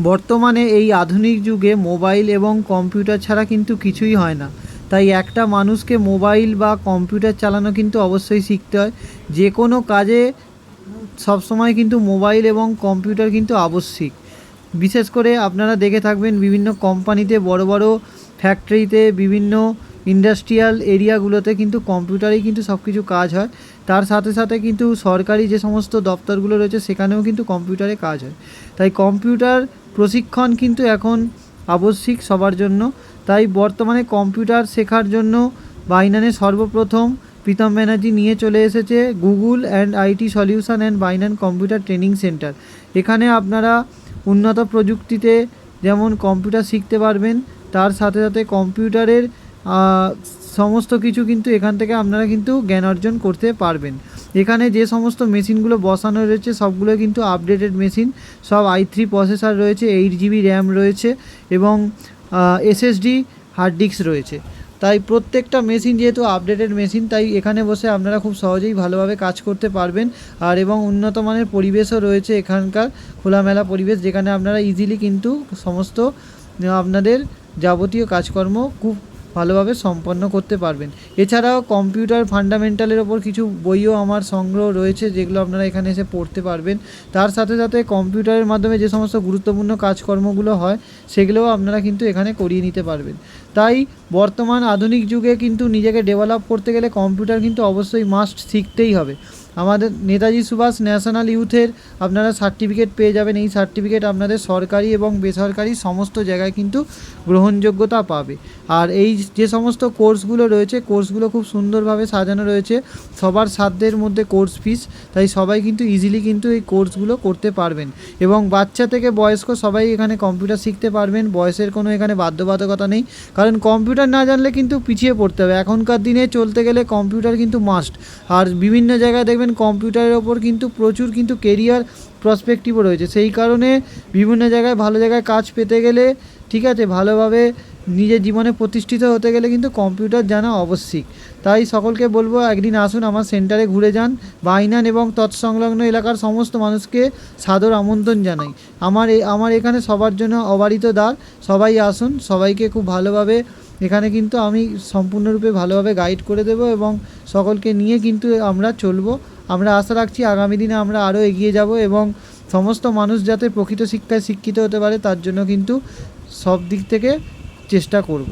বর্তমানে এই আধুনিক যুগে মোবাইল এবং কম্পিউটার ছাড়া কিন্তু কিছুই হয় না। তাই একটা মানুষকে মোবাইল বা কম্পিউটার চালানো কিন্তু অবশ্যই শিখতে হয়। যে কোনো কাজে সবসময় কিন্তু মোবাইল এবং কম্পিউটার কিন্তু আবশ্যিক। বিশেষ করে আপনারা দেখে থাকবেন বিভিন্ন কোম্পানিতে, বড় বড় ফ্যাক্টরিতে, বিভিন্ন ইন্ডাস্ট্রিয়াল এরিয়াগুলোতে কিন্তু কম্পিউটারেই কিন্তু সব কিছু কাজ হয়। তার সাথে সাথে কিন্তু সরকারি যে সমস্ত দপ্তরগুলো রয়েছে সেখানেও কিন্তু কম্পিউটারে কাজ হয়। তাই কম্পিউটার প্রশিক্ষণ কিন্তু এখন আবশ্যিক সবার জন্য। তাই বর্তমানে কম্পিউটার শেখার জন্য বাইনানে সর্বপ্রথম প্রীতম ব্যানার্জি নিয়ে চলে এসেছে Google and IT solution and বাইনান computer training centre. এখানে আপনারা উন্নত প্রযুক্তিতে যেমন কম্পিউটার শিখতে পারবেন, তার সাথে সাথে কম্পিউটারের সমস্ত কিছু কিন্তু এখান থেকে আপনারা কিন্তু জ্ঞান অর্জন করতে পারবেন। এখানে যে সমস্ত মেশিনগুলো বসানো রয়েছে সবগুলো কিন্তু আপডেটেড মেশিন। সব i3 প্রসেসর রয়েছে, 8 GB র্যাম রয়েছে এবং SSD হার্ড ডিস্ক রয়েছে। তাই প্রত্যেকটা মেশিন যেহেতু আপডেটেড মেশিন, তাই এখানে বসে আপনারা খুব সহজেই ভালোভাবে কাজ করতে পারবেন। আর এবং উন্নত মানের পরিবেশও রয়েছে এখানকার, খোলামেলা পরিবেশ, যেখানে আপনারা ইজিলি কিন্তু সমস্ত আপনাদের যাবতীয় কাজকর্ম খুব ভালোভাবে সম্পন্ন করতে পারবেন। এছাড়াও কম্পিউটার ফান্ডামেন্টালের ওপর কিছু বইও আমার সংগ্রহ রয়েছে, যেগুলো আপনারা এখানে এসে পড়তে পারবেন। তার সাথে সাথে কম্পিউটারের মাধ্যমে যে সমস্ত গুরুত্বপূর্ণ কাজকর্মগুলো হয় সেগুলোও আপনারা কিন্তু এখানে করিয়ে নিতে পারবেন। তাই বর্তমান আধুনিক যুগে কিন্তু নিজেকে ডেভেলপ করতে গেলে কম্পিউটার কিন্তু অবশ্যই মাস্ট শিখতেই হবে। আমাদের নেতাজি সুভাষ ন্যাশনাল ইউথের আপনারা সার্টিফিকেট পেয়ে যাবেন। এই সার্টিফিকেট আপনাদের সরকারি এবং বেসরকারি সমস্ত জায়গায় কিন্তু গ্রহণযোগ্যতা পাবে। আর এই যে সমস্ত কোর্সগুলো রয়েছে, কোর্সগুলো খুব সুন্দরভাবে সাজানো রয়েছে, সবার সাধ্যের মধ্যে কোর্স ফিস। তাই সবাই কিন্তু ইজিলি কিন্তু এই কোর্সগুলো করতে পারবেন এবং বাচ্চা থেকে বয়স্ক সবাই এখানে কম্পিউটার শিখতে পারবেন। বয়সের কোনো এখানে বাধ্যবাধকতা নেই, কারণ কম্পিউটার না জানলে কিন্তু পিছিয়ে পড়তে হবে। এখনকার দিনে চলতে গেলে কম্পিউটার কিন্তু মাস্ট। আর বিভিন্ন জায়গায় দেখবেন কম্পিউটারের ওপর কিন্তু প্রচুর কিন্তু কেরিয়ার প্রসপেক্টিভও রয়েছে। সেই কারণে বিভিন্ন জায়গায় ভালো জায়গায় কাজ পেতে গেলে, ঠিক আছে, ভালোভাবে নিজের জীবনে প্রতিষ্ঠিত হতে গেলে কিন্তু কম্পিউটার জানা আবশ্যিক। তাই সকলকে বলবো একদিন আসুন আমার সেন্টারে ঘুরে যান। বাইনান এবং তৎসংলগ্ন এলাকার সমস্ত মানুষকে সাদর আমন্ত্রণ জানাই। আমার এখানে সবার জন্য অবারিত দ্বার। সবাই আসুন, সবাইকে খুব ভালোভাবে এখানে কিন্তু আমি সম্পূর্ণরূপে ভালোভাবে গাইড করে দেব এবং সকলকে নিয়ে কিন্তু আমরা চলবো। আমরা আশা রাখছি আগামী দিনে আমরা আরও এগিয়ে যাব এবং সমস্ত মানুষ যাতে প্রকৃত শিক্ষায় শিক্ষিত হতে পারে তার জন্য কিন্তু সব দিক থেকে চেষ্টা করব।